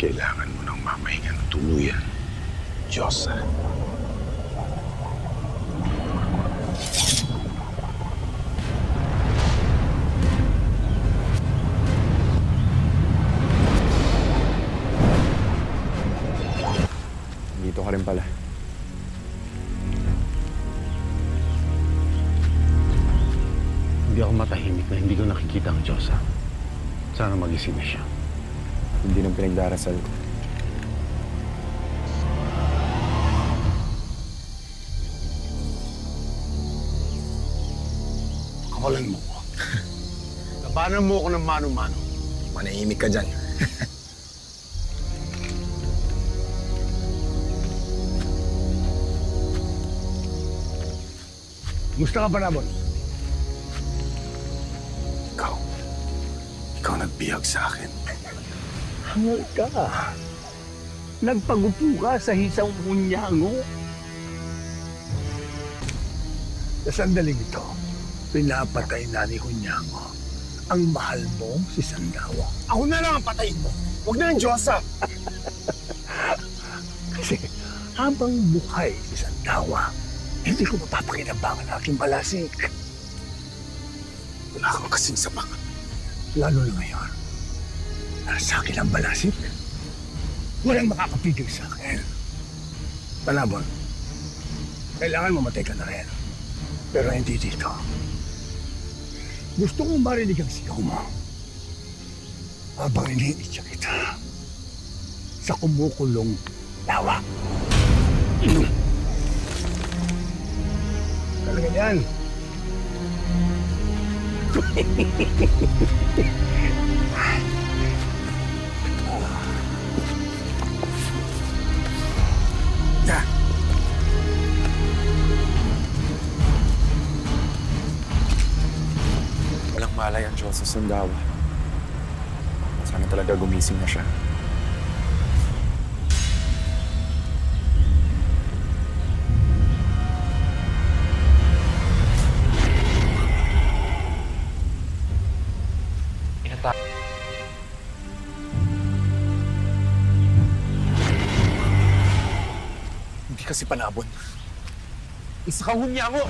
kailangan mo ng mamahinga ng tuluyan, Diyosa. Dito ka rin pala. Hindi ako matahimik na hindi ko nakikita ang Diyosa. Sana magising na siya. Hindi nang pinagdarasal ko. Kawalan mo ko. Labanan mo ako ng mano-mano. Manahimik ka dyan. Gusto ka ba nabon? Ikaw nagbihag sa akin. Hangal ka. Nagpagupo ka sa hisang Hunyango. Sa sandaling ito, pinapatay na ni Hunyango ang mahal mo si Sandawa. Ako na lang ang patayin mo. Huwag na ang Diyosa. Kasi habang buhay si Sandawa, hindi ko mapapakinabangan ang aking balasik. Wala kang kasing sabang. Lalo na ngayon, nasa akin ang balasik. Walang makakapigil sa akin. Panabon, kailangan mamatay ka na rin. Pero hindi dito. Gusto kong marinig ang sigaw mo. Habang iniitya kita sa kumukulong lawa. Talaga yan. Walang malay ang Diyos sa Sandawa. Sana talaga gumising na siya. Hindi kasi Panabon. Isa kang Hunyango!